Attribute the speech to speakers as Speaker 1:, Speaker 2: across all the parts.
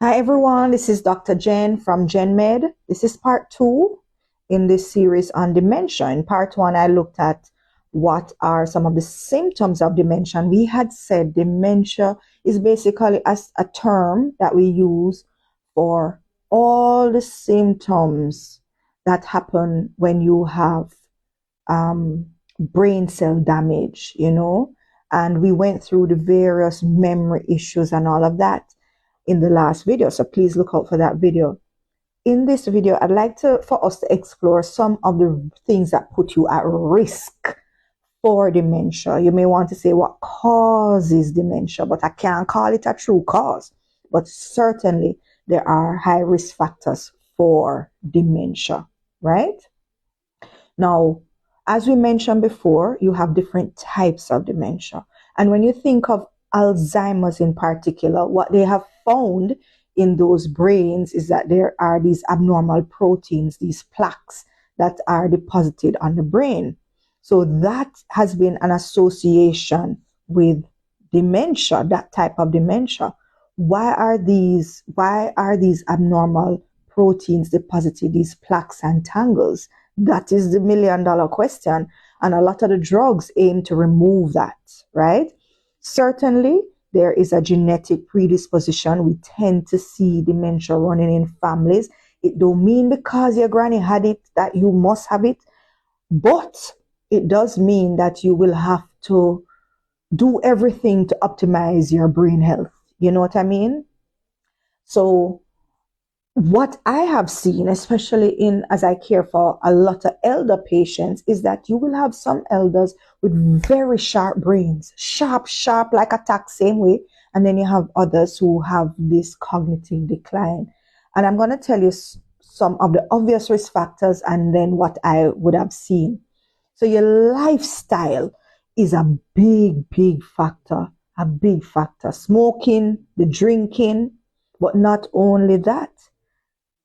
Speaker 1: Hi everyone, this is Dr. Jen from GenMed. This is part 2 in this series on dementia. In part 1, I looked at what are some of the symptoms of dementia. And we had said dementia is basically a term that we use for all the symptoms that happen when you have brain cell damage, and we went through the various memory issues and all of that in the last video. So please look out for that video. In this video, I'd like for us to explore some of the things that put you at risk for dementia. You may want to say what causes dementia, but I can't call it a true cause. But certainly there are high risk factors for dementia, right? Now, as we mentioned before, you have different types of dementia. And when you think of Alzheimer's in particular, what they have found in those brains is that there are these abnormal proteins, these plaques that are deposited on the brain. So that has been an association with dementia, that type of dementia. Why are these abnormal proteins deposited, these plaques and tangles? That is the $1 million question. And a lot of the drugs aim to remove that, right? Certainly, there is a genetic predisposition. We tend to see dementia running in families. It don't mean because your granny had it that you must have it, but it does mean that you will have to do everything to optimize your brain health. You know what I mean? So what I have seen, especially as I care for a lot of elder patients, is that you will have some elders with very sharp brains, sharp like a tack, same way. And then you have others who have this cognitive decline. And I'm going to tell you some of the obvious risk factors and then what I would have seen. So your lifestyle is a big factor, Smoking, the drinking, but not only that.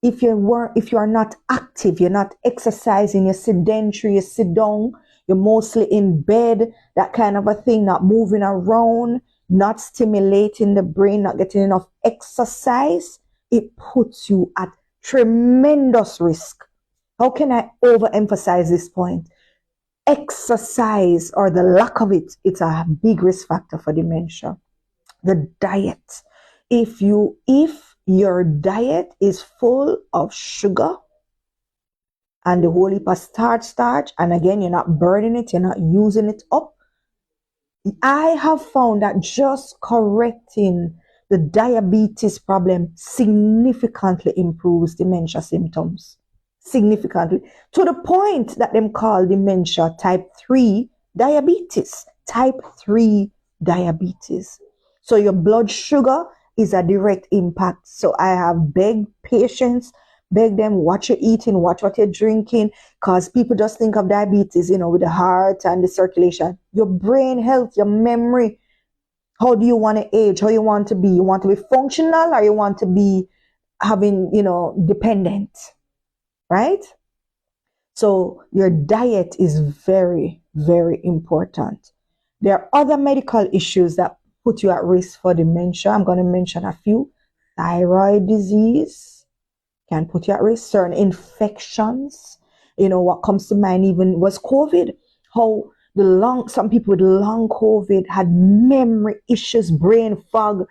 Speaker 1: If you are not active, you're not exercising, you're sedentary, you sit down, you're mostly in bed, that kind of a thing, not moving around, not stimulating the brain, not getting enough exercise, it puts you at tremendous risk. How can I overemphasize this point? Exercise, or the lack of it, it's a big risk factor for dementia. The diet. If your diet is full of sugar and the whole heap of starch, and again, you're not burning it, you're not using it up, I have found that just correcting the diabetes problem significantly improves dementia symptoms. Significantly. To the point that them call dementia type 3 diabetes. Type 3 diabetes. So your blood sugar is a direct impact. So I have begged patients, beg them, watch your eating, watch what you're drinking, because people just think of diabetes, with the heart and the circulation. Your brain health, your memory. How do you want to age? How you want to be? You want to be functional, or you want to be having, dependent, right? So your diet is very, very important. There are other medical issues that put you at risk for dementia. I'm going to mention a few. Thyroid disease can put you at risk. Certain infections. What comes to mind even was COVID. How some people with long COVID had memory issues, brain fog,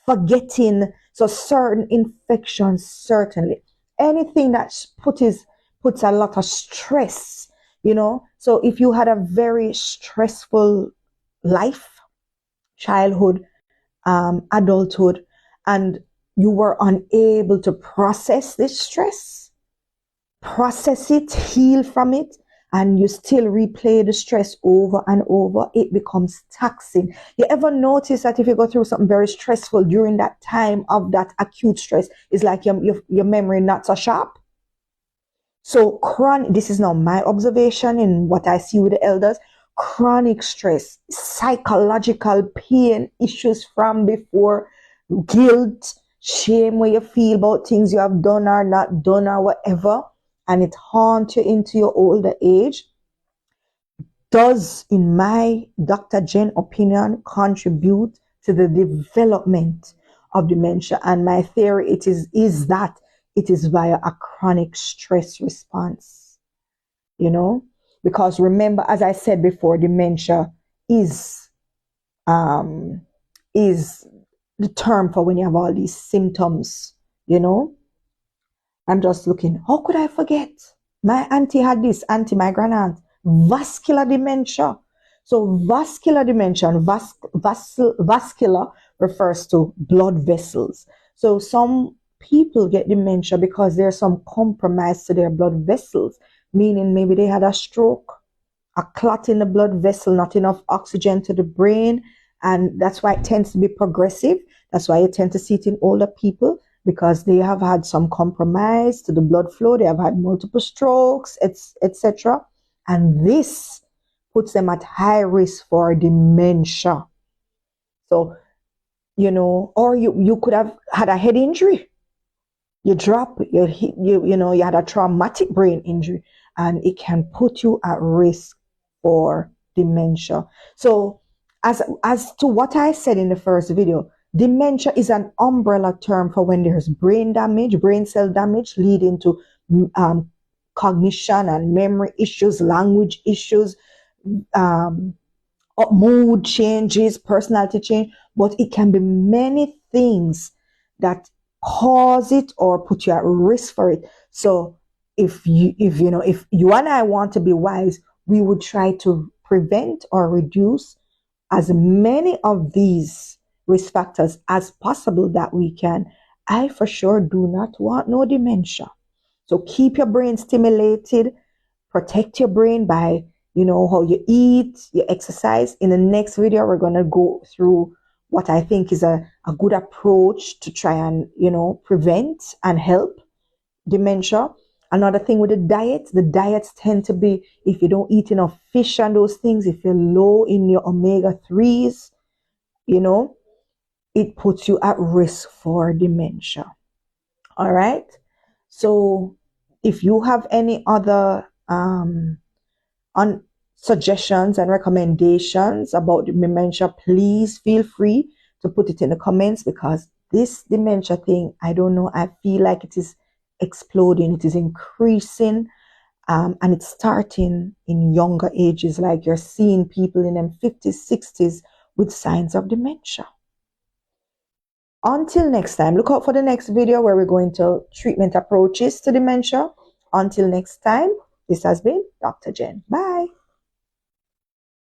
Speaker 1: forgetting. So certain infections, certainly. Anything that puts a lot of stress, So if you had a very stressful life, childhood, adulthood, and you were unable to process this stress, process it, heal from it, and you still replay the stress over and over, it becomes taxing. You ever notice that if you go through something very stressful during that time of that acute stress, it's like your memory not so sharp? So this is now my observation in what I see with the elders. Chronic stress, psychological pain, issues from before, guilt, shame where you feel about things you have done or not done or whatever, and it haunts you into your older age, does, in my Dr. Jen opinion, contribute to the development of dementia. And my theory is that it is via a chronic stress response, you know, because remember, as I said before, dementia is um, is the term for when you have all these symptoms, you know. I'm just looking, how could I forget? My auntie had this, my grand aunt, vascular dementia. So vascular dementia and vascular refers to blood vessels. So some people get dementia because there's some compromise to their blood vessels, meaning maybe they had a stroke, a clot in the blood vessel, not enough oxygen to the brain. And that's why it tends to be progressive. That's why you tend to see it in older people, because they have had some compromise to the blood flow. They have had multiple strokes, etc. And this puts them at high risk for dementia. So, you know, or you could have had a head injury. You drop, you had a traumatic brain injury, and it can put you at risk for dementia. So as to what I said in the first video, dementia is an umbrella term for when there's brain damage, brain cell damage leading to um, cognition and memory issues, language issues, um, mood changes, personality change, but it can be many things that cause it or put you at risk for it. So if you and I want to be wise, we would try to prevent or reduce as many of these risk factors as possible that we can. I for sure do not want no dementia. So keep your brain stimulated, protect your brain by, how you eat, you exercise. In the next video, we're going to go through what I think is a good approach to try and, prevent and help dementia. Another thing with the diets tend to be, if you don't eat enough fish and those things, if you're low in your omega-3s, it puts you at risk for dementia. All right. So if you have any other on suggestions and recommendations about dementia, please feel free to put it in the comments, because this dementia thing, I don't know, I feel like it is exploding, it is increasing, and it's starting in younger ages. Like you're seeing people in them 50s, 60s with signs of dementia. Until next time, look out for the next video where we're going to treatment approaches to dementia. Until next time, this has been Dr. Jen. Bye.